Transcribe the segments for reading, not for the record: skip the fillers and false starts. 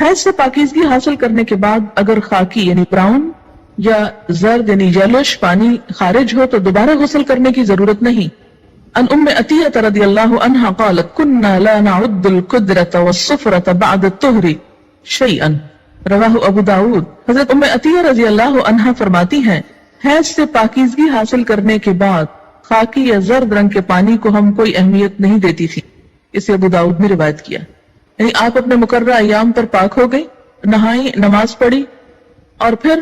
حیض سے پاکیزگی حاصل کرنے کے بعد اگر خاکی یعنی براؤن یا زرد یعنی یلوش پانی خارج ہو تو دوبارہ غسل کرنے کی ضرورت نہیں. ان ام عطیہ رضی اللہ عنہا قالت كنا لا نعد القدرة والصفرة بعد الطہر شیئا رواہ ابو داود. حضرت ام عطیہ رضی اللہ عنہا فرماتی ہیں حیض سے پاکیزگی حاصل کرنے کے بعد خاکی یا زرد رنگ کے پانی کو ہم کوئی اہمیت نہیں دیتی تھی. اسے ابو داود نے روایت کیا. یعنی آپ اپنے مقررہ ایام پر پاک ہو گئی، نہائی، نماز پڑھی، اور پھر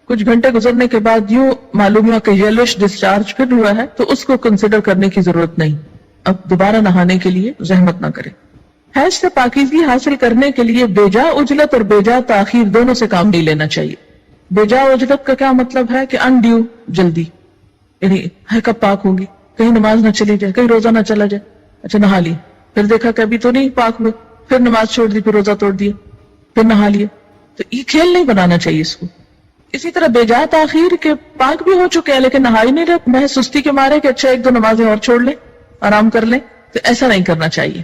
کچھ گھنٹے گزرنے کے بعد یوں معلوم ہوا کہ یلوش ڈسچارج پھر ہوا ہے تو اس کو کنسیڈر کرنے کی ضرورت نہیں. اب دوبارہ نہانے کے لیے زحمت نہ کرے. حیض سے پاکیزگی حاصل کرنے کے لیے بیجا عجلت اور بیجا تاخیر دونوں سے کام نہیں لینا چاہیے. بیجا عجلت کا کیا مطلب ہے کہ انڈیو جلدی، یعنی ہے کب پاک ہوگی، کہیں نماز نہ چلی جائے، کہیں روزہ نہ چلا جائے، اچھا نہا لی، پھر دیکھا کہ ابھی تو نہیں پاک ہوئے، پھر نماز چھوڑ دی، پھر روزہ توڑ دیا، پھر نہا لیا. تو یہ کھیل نہیں بنانا چاہیے اس کو. اسی طرح بیجا تاخیر کے پاک بھی ہو چکے ہیں لیکن نہائی نہیں رہے، محض سستی کے مارے کہ اچھا ایک دو نمازیں اور چھوڑ لیں، آرام کر لیں، تو ایسا نہیں کرنا چاہیے.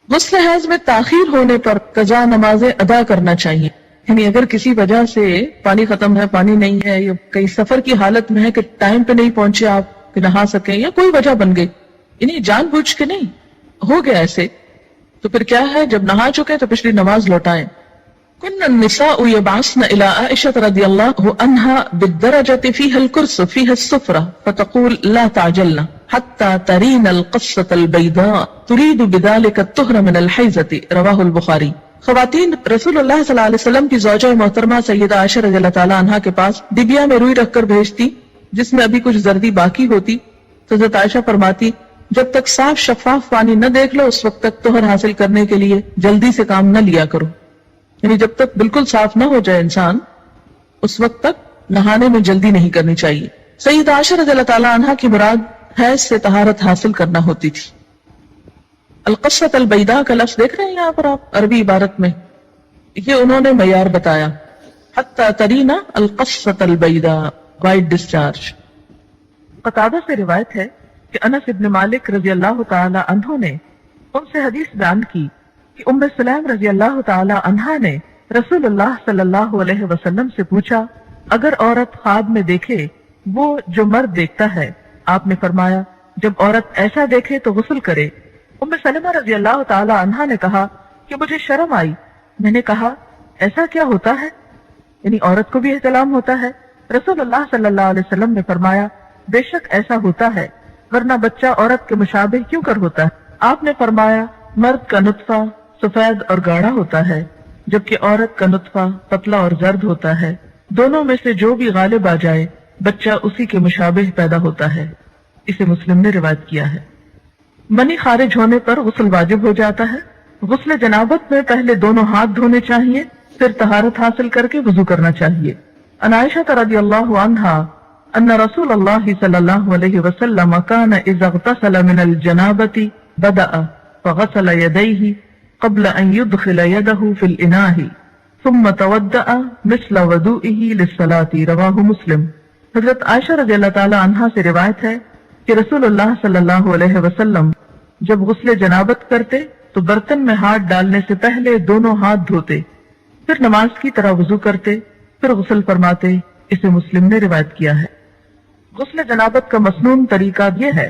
غسل حیض میں تاخیر ہونے پر قضا نمازیں ادا کرنا چاہیے. یعنی اگر کسی وجہ سے پانی ختم ہے، پانی نہیں ہے، یا کئی سفر کی حالت میں ہے کہ ٹائم پہ نہیں پہنچے آپ کہ نہا سکیں، یا کوئی وجہ بن گئی، یعنی جان بوجھ کے نہیں ہو گیا ایسے، تو پھر کیا ہے جب نہا چکے تو پچھلی نماز لوٹائیں. كن النساء يبعثن الى عائشة رضي الله عنها بالدرجة فيها الكرس فيها السفرة فتقول لا تعجلن حتى ترين القصة البيضاء تريد بذلك الطهر من الحيضة رواه البخاري. خواتین رسول اللہ صلی اللہ علیہ وسلم کی زوجہ محترمہ سیدہ عائشہ رضی اللہ تعالی عنہا کے پاس ڈبیا میں روئی رکھ کر بھیجتی جس میں ابھی کچھ زردی باقی ہوتی تو حضرت عائشہ فرماتی جب تک صاف شفاف پانی نہ دیکھ لو اس وقت تک طہر حاصل کرنے کے لیے جلدی سے کام نہ لیا کرو. یعنی جب تک بالکل صاف نہ ہو جائے انسان اس وقت تک نہانے میں جلدی نہیں کرنی چاہیے. سیدہ عائشہ رضی اللہ تعالی عنہا کی مراد حیض سے طہارت حاصل کرنا ہوتی تھی. القصۃ البیضاء کا لفظ دیکھ رہے ہیں یہاں پر آپ عربی عبارت میں، یہ انہوں نے معیار بتایا حتی ترینا القصۃ البیضاء وائٹ ڈسچارج. قتادہ سے روایت ہے کہ انس ابن مالک رضی اللہ تعالی عنہ نے ان سے حدیث بیان کی کہ ام سلیم رضی اللہ تعالی عنہا نے رسول اللہ صلی اللہ علیہ وسلم سے پوچھا اگر عورت خواب میں دیکھے وہ جو مرد دیکھتا ہے، آپ نے فرمایا جب عورت ایسا دیکھے تو غسل کرے. ام سلمہ رضی اللہ تعالی عنہا نے کہا کہ مجھے شرم آئی. میں نے کہا ایسا کیا ہوتا ہے، یعنی عورت کو بھی احتلام ہوتا ہے. رسول اللہ صلی اللہ علیہ وسلم نے فرمایا بے شک ایسا ہوتا ہے، ورنہ بچہ عورت کے مشابہ کیوں کر ہوتا ہے. آپ نے فرمایا مرد کا نطفہ سفید اور گاڑھا ہوتا ہے جبکہ عورت کا نطفہ پتلا اور زرد ہوتا ہے. دونوں میں سے جو بھی غالب آ جائے بچہ اسی کے مشابہ پیدا ہوتا ہے. اسے مسلم نے روایت کیا ہے. منی خارج ہونے پر غسل واجب ہو جاتا ہے. غسل جنابت میں پہلے دونوں ہاتھ دھونے چاہیے، پھر طہارت حاصل کر کے وضو کرنا چاہیے. عن عائشہ رضی اللہ عنہا ان رسول اللہ صلی اللہ علیہ وسلم كان اذا اغتسل من الجنابۃ بدأ فغسل يديه قبل ان يدخل يده في الاناء ثم تودأ مثل وضوئه للصلاة رواہ مسلم. حضرت عائشہ رضی اللہ تعالی عنہا سے روایت ہے کہ رسول اللہ صلی اللہ علیہ وسلم جب غسل جنابت کرتے تو برتن میں ہاتھ ڈالنے سے پہلے دونوں ہاتھ دھوتے، پھر نماز کی طرح وضو کرتے، پھر غسل فرماتے. اسے مسلم نے روایت کیا ہے. غسل جنابت کا مسنون طریقہ یہ ہے.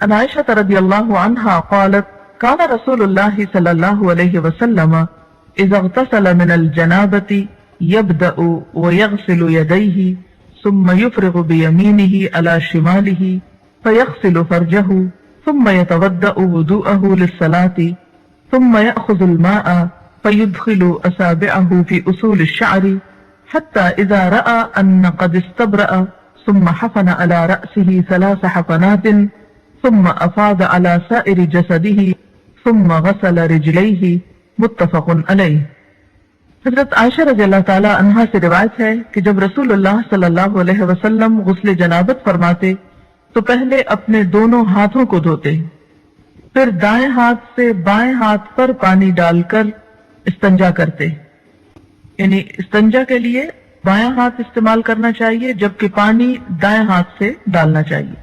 عن عائشہ رضی اللہ عنہا قالت كان رسول اللہ صلی اللہ علیہ وسلم اذا اغتسل من الجنابۃ يبدأ ويغسل يديه ثم يفرغ بيمينه على شماله فيغسل فرجه ثم يتودأ وضوءه للصلاة ثم يأخذ الماء فيدخل أصابعه في أصول الشعر حتى إذا رأى أن قد استبرأ ثم حفن على رأسه 3 حفنات ثم أفاض على سائر جسده ثم غسل رجليه متفق علیہ. حضرت عائشہ رضی اللہ تعالی عنہا سے روایت ہے کہ جب رسول اللہ صلی اللہ علیہ وسلم غسل جنابت فرماتے تو پہلے اپنے دونوں ہاتھوں کو دھوتے، پھر دائیں ہاتھ سے بائیں ہاتھ پر پانی ڈال کر استنجا کرتے. یعنی استنجا کے لیے بائیں ہاتھ استعمال کرنا چاہیے جبکہ پانی دائیں ہاتھ سے ڈالنا چاہیے.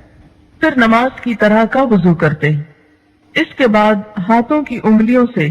پھر نماز کی طرح کا وضو کرتے. اس کے بعد ہاتھوں کی انگلیوں سے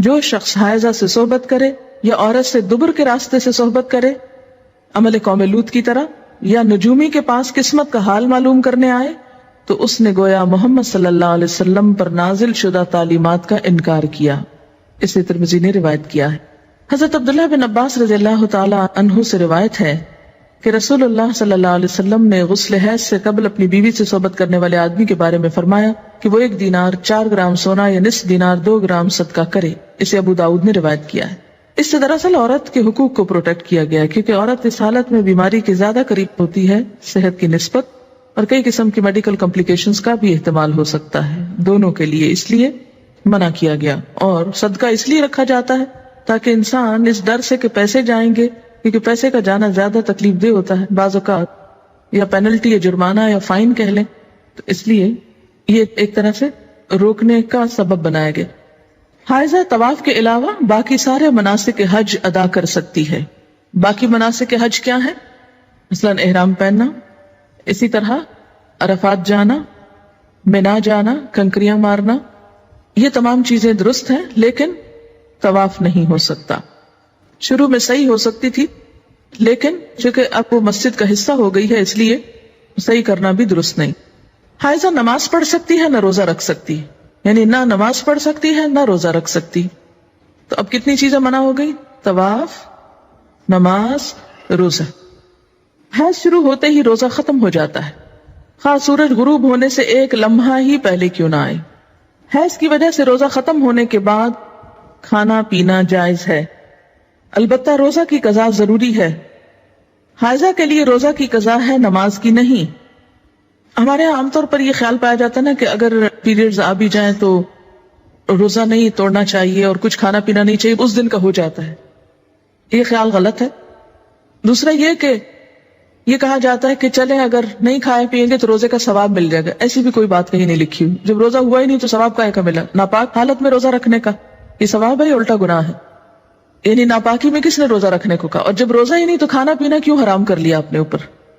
جو شخص حائضہ سے صحبت کرے یا عورت سے دبر کے راستے سے صحبت کرے عمل قوم لوط کی طرح، یا نجومی کے پاس قسمت کا حال معلوم کرنے آئے، تو اس نے گویا محمد صلی اللہ علیہ وسلم پر نازل شدہ تعلیمات کا انکار کیا۔ اسے ترمذی نے روایت کیا ہے۔ حضرت عبداللہ بن عباس رضی اللہ تعالی عنہ سے روایت ہے کہ رسول اللہ صلی اللہ علیہ وسلم نے غسل حیض سے قبل اپنی بیوی سے صحبت کرنے والے آدمی کے بارے میں فرمایا کہ وہ 1 دینار 4 گرام سونا یا نصف دینار 2 گرام صدقہ کرے۔ اسے ابو داؤد نے روایت کیا ہے۔ اس سے دراصل عورت کے حقوق کو پروٹیکٹ کیا گیا ہے، کیونکہ عورت اس حالت میں بیماری کے زیادہ قریب ہوتی ہے صحت کی نسبت، اور کئی قسم کی میڈیکل کمپلیکیشنز کا بھی احتمال ہو سکتا ہے دونوں کے لیے، اس لیے منع کیا گیا۔ اور صدقہ اس لیے رکھا جاتا ہے تاکہ انسان اس ڈر سے کہ پیسے جائیں گے، کیونکہ پیسے کا جانا زیادہ تکلیف دہ ہوتا ہے بعض اوقات، یا پینلٹی یا جرمانہ یا فائن کہہ لیں، تو اس لیے یہ ایک طرح سے روکنے کا سبب بنایا گیا۔ حائضہ طواف کے علاوہ باقی سارے مناسک حج ادا کر سکتی ہے۔ باقی مناسک حج کیا ہے؟ مثلا احرام پہننا، اسی طرح عرفات جانا، مینا جانا، کنکریاں مارنا، یہ تمام چیزیں درست ہیں، لیکن طواف نہیں ہو سکتا۔ شروع میں صحیح ہو سکتی تھی، لیکن چونکہ اب وہ مسجد کا حصہ ہو گئی ہے، اس لیے صحیح کرنا بھی درست نہیں۔ حائضہ نماز پڑھ سکتی ہے، نہ روزہ رکھ سکتی ہے، یعنی نہ نماز پڑھ سکتی ہے نہ روزہ رکھ سکتی۔ تو اب کتنی چیزیں منع ہو گئی؟ طواف، نماز، روزہ۔ حیض شروع ہوتے ہی روزہ ختم ہو جاتا ہے، خواہ سورج غروب ہونے سے 1 لمحہ ہی پہلے کیوں نہ آئے۔ حیض کی وجہ سے روزہ ختم ہونے کے بعد کھانا پینا جائز ہے، البتہ روزہ کی قضا ضروری ہے۔ حائضہ کے لیے روزہ کی قضا ہے، نماز کی نہیں۔ ہمارے یہاں عام طور پر یہ خیال پایا جاتا ہے نا کہ اگر پیریڈز آ بھی جائیں تو روزہ نہیں توڑنا چاہیے اور کچھ کھانا پینا نہیں چاہیے، اس دن کا ہو جاتا ہے۔ یہ خیال غلط ہے۔ دوسرا یہ کہ یہ کہا جاتا ہے کہ چلیں اگر نہیں کھائے پیئیں گے تو روزے کا ثواب مل جائے گا، ایسی بھی کوئی بات کہیں نہیں لکھی ہوئی۔ جب روزہ ہوا ہی نہیں تو ثواب کائے کا ملا؟ ناپاک حالت میں روزہ رکھنے کا یہ ثواب ہے یا الٹا گناہ ہے؟ یعنی ناپاکی میں کس نے روزہ رکھنے کو کہا؟ اور جب روزہ ہی نہیں تو کھانا پینا کیوں حرام کر لیا اپنے اوپر؟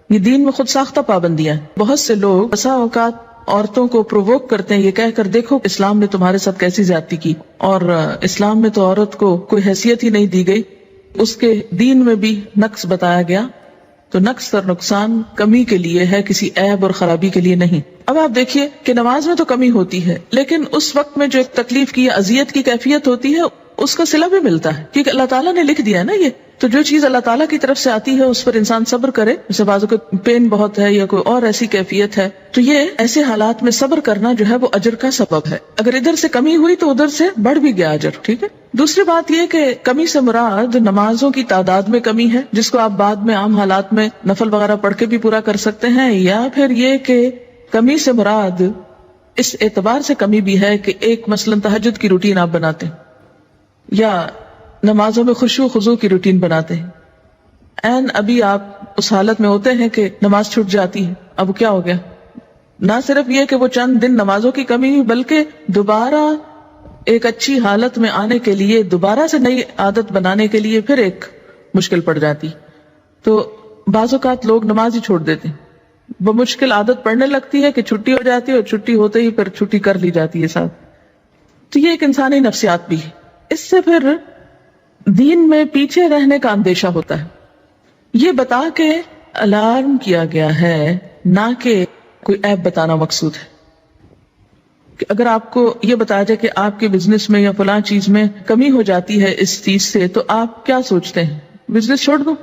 یہ دین میں خود ساختہ پابندیاں ہیں۔ بہت سے لوگ بسا اوقات عورتوں کو پرووک کرتے ہیں یہ کہہ کر دیکھو اسلام نے تمہارے ساتھ کیسی زیادتی کی، اور اسلام میں تو عورت کو کوئی حیثیت ہی نہیں دی گئی، اس کے دین میں بھی نقص بتایا گیا۔ تو نقص اور نقصان کمی کے لیے ہے، کسی عیب اور خرابی کے لیے نہیں۔ اب آپ دیکھیے کہ نماز میں تو کمی ہوتی ہے، لیکن اس وقت میں جو ایک تکلیف کی اذیت کی کیفیت ہوتی ہے اس کا صلہ بھی ملتا ہے، کیونکہ اللہ تعالیٰ نے لکھ دیا ہے نا یہ۔ تو جو چیز اللہ تعالیٰ کی طرف سے آتی ہے اس پر انسان صبر کرے، جیسے بعضوں کو پین بہت ہے یا کوئی اور ایسی کیفیت ہے، تو یہ ایسے حالات میں صبر کرنا جو ہے وہ اجر کا سبب ہے۔ اگر ادھر سے کمی ہوئی تو ادھر سے بڑھ بھی گیا اجر، ٹھیک ہے۔ دوسری بات یہ کہ کمی سے مراد نمازوں کی تعداد میں کمی ہے، جس کو آپ بعد میں عام حالات میں نفل وغیرہ پڑھ کے بھی پورا کر سکتے ہیں، یا پھر یہ کہ کمی سے مراد اس اعتبار سے کمی بھی ہے کہ ایک مثلا تہجد کی روٹین آپ بناتے ہیں یا نمازوں میں خشوع خضوع کی روٹین بناتے ہیں، این ابھی آپ اس حالت میں ہوتے ہیں کہ نماز چھوٹ جاتی ہے، اب کیا ہو گیا؟ نہ صرف یہ کہ وہ چند دن نمازوں کی کمی ہوئی، بلکہ دوبارہ ایک اچھی حالت میں آنے کے لیے، دوبارہ سے نئی عادت بنانے کے لیے پھر ایک مشکل پڑ جاتی۔ تو بعض اوقات لوگ نماز ہی چھوڑ دیتے ہیں، وہ مشکل عادت پڑنے لگتی ہے کہ چھٹی ہو جاتی ہے، اور چھٹی ہوتے ہی پھر چھٹی کر لی جاتی ہے ساتھ۔ تو یہ ایک انسانی نفسیات بھی ہے۔ اس سے پھر دین میں پیچھے رہنے کا اندیشہ ہوتا ہے۔ یہ بتا کے الارم کیا گیا ہے، نہ کہ کوئی عیب بتانا مقصود ہے۔ کہ اگر آپ کو یہ بتایا جائے کہ آپ کے بزنس میں یا فلاں چیز میں کمی ہو جاتی ہے اس چیز سے، تو آپ کیا سوچتے ہیں؟ بزنس چھوڑ دوں،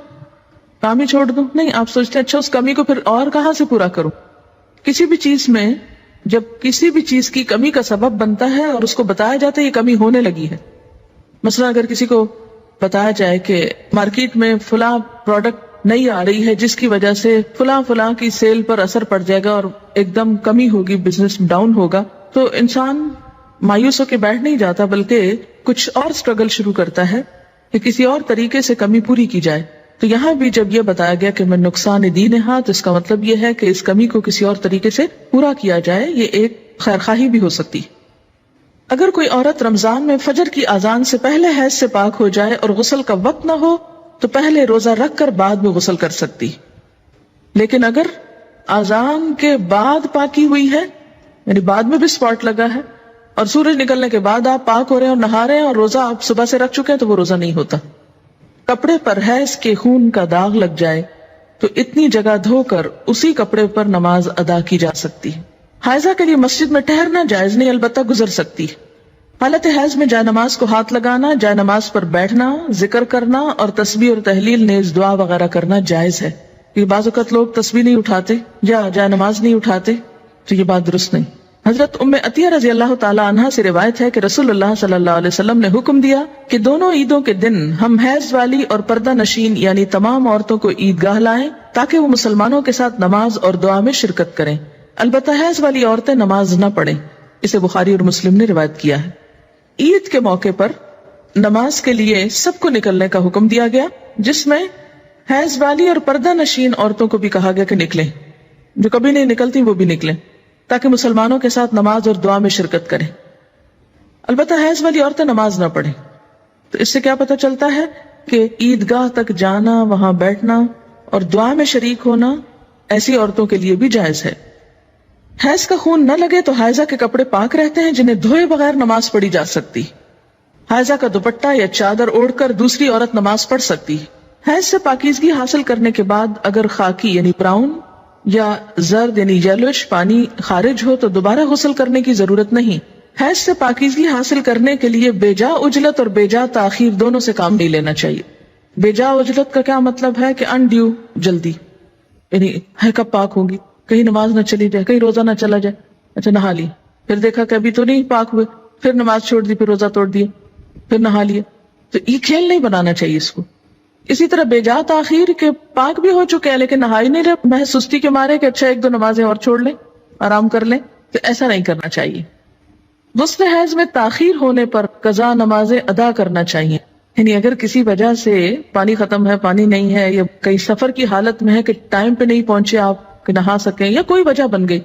کام ہی چھوڑ دوں؟ نہیں، آپ سوچتے ہیں اچھا اس کمی کو پھر اور کہاں سے پورا کروں۔ کسی بھی چیز میں جب کسی بھی چیز کی کمی کا سبب بنتا ہے اور اس کو بتایا جاتا ہے یہ کمی ہونے لگی ہے، مثلا اگر کسی کو بتایا جائے کہ مارکیٹ میں فلاں پروڈکٹ نہیں آ رہی ہے جس کی وجہ سے فلاں کی سیل پر اثر پڑ جائے گا اور ایک دم کمی ہوگی، بزنس ڈاؤن ہوگا، تو انسان مایوس ہو کے بیٹھ نہیں جاتا، بلکہ کچھ اور سٹرگل شروع کرتا ہے کہ کسی اور طریقے سے کمی پوری کی جائے۔ تو یہاں بھی جب یہ بتایا گیا کہ میں نقصان دین ہاں، تو اس کا مطلب یہ ہے کہ اس کمی کو کسی اور طریقے سے پورا کیا جائے، یہ ایک خیرخواہی بھی ہو سکتی۔ اگر کوئی عورت رمضان میں فجر کی اذان سے پہلے حیض سے پاک ہو جائے اور غسل کا وقت نہ ہو تو پہلے روزہ رکھ کر بعد میں غسل کر سکتی، لیکن اگر اذان کے بعد پاکی ہوئی ہے، یعنی بعد میں بھی سپاٹ لگا ہے اور سورج نکلنے کے بعد آپ پاک ہو رہے ہیں اور نہا رہے ہیں اور روزہ آپ صبح سے رکھ چکے ہیں تو وہ روزہ نہیں ہوتا. کپڑے پر حیض کے خون کا داغ لگ جائے تو اتنی جگہ دھو کر اسی کپڑے پر نماز ادا کی جا سکتی ہے. حائضہ کے لیے مسجد میں ٹہرنا جائز نہیں، البتہ گزر سکتی ہے. حالت حیض میں جائے نماز کو ہاتھ لگانا، جائے نماز پر بیٹھنا، ذکر کرنا اور تسبیح اور تحلیل نیز دعا وغیرہ کرنا جائز ہے. یہ بعض اوقات لوگ تسبیح نہیں اٹھاتے یا جائے نماز نہیں اٹھاتے، تو یہ بات درست نہیں. حضرت ام عطیہ رضی اللہ تعالی عنہا سے روایت ہے کہ رسول اللہ صلی اللہ علیہ وسلم نے حکم دیا کہ دونوں عیدوں کے دن ہم حیض والی اور پردہ نشین یعنی تمام عورتوں کو عیدگاہ لائیں تاکہ وہ مسلمانوں کے ساتھ نماز اور دعا میں شرکت کریں. البتہ حیض والی عورتیں نماز نہ پڑھیں. اسے بخاری اور مسلم نے روایت کیا ہے. عید کے موقع پر نماز کے لیے سب کو نکلنے کا حکم دیا گیا، جس میں حیض والی اور پردہ نشین عورتوں کو بھی کہا گیا کہ نکلیں، جو کبھی نہیں نکلتی وہ بھی نکلیں تاکہ مسلمانوں کے ساتھ نماز اور دعا میں شرکت کریں. البتہ حیض والی عورتیں نماز نہ پڑھیں. تو اس سے کیا پتہ چلتا ہے کہ عیدگاہ تک جانا، وہاں بیٹھنا اور دعا میں شریک ہونا ایسی عورتوں کے لیے بھی جائز ہے. حیض کا خون نہ لگے تو حائضہ کے کپڑے پاک رہتے ہیں جنہیں دھوئے بغیر نماز پڑھی جا سکتی. حائضہ کا دوپٹہ یا چادر اوڑھ کر دوسری عورت نماز پڑھ سکتی. حیض سے پاکیزگی حاصل کرنے کے بعد اگر خاکی یعنی براؤن یا زرد یعنی یلوش پانی خارج ہو تو دوبارہ غسل کرنے کی ضرورت نہیں. حیض سے پاکیزگی حاصل کرنے کے لیے بے جا عجلت اور بے جا تاخیر دونوں سے کام نہیں لینا چاہیے. بے جا عجلت کا کیا مطلب ہے کہ انڈیو جلدی، یعنی ہے کب پاک ہوگی، کہیں نماز نہ چلی جائے، کہیں روزہ نہ چلا جائے. اچھا نہا لی، پھر دیکھا کہ ابھی تو نہیں پاک ہوئے، پھر نماز چھوڑ دی، پھر روزہ توڑ دیا، پھر نہا لیا. تو یہ کھیل نہیں بنانا چاہیے اس کو. اسی طرح بے جا تاخیر کے پاک بھی ہو چکے ہیں لیکن نہائی نہیں رہے، محض سستی کے مارے کہ اچھا ایک دو نمازیں اور چھوڑ لیں، آرام کر لیں، تو ایسا نہیں کرنا چاہیے. غسل حیض میں تاخیر ہونے پر قضا نمازیں ادا کرنا چاہیے. یعنی اگر کسی وجہ سے پانی ختم ہے، پانی نہیں ہے، یا کئی سفر کی حالت میں ہے کہ ٹائم پہ نہیں پہنچے آپ کہ نہا سکیں، یا کوئی وجہ بن گئی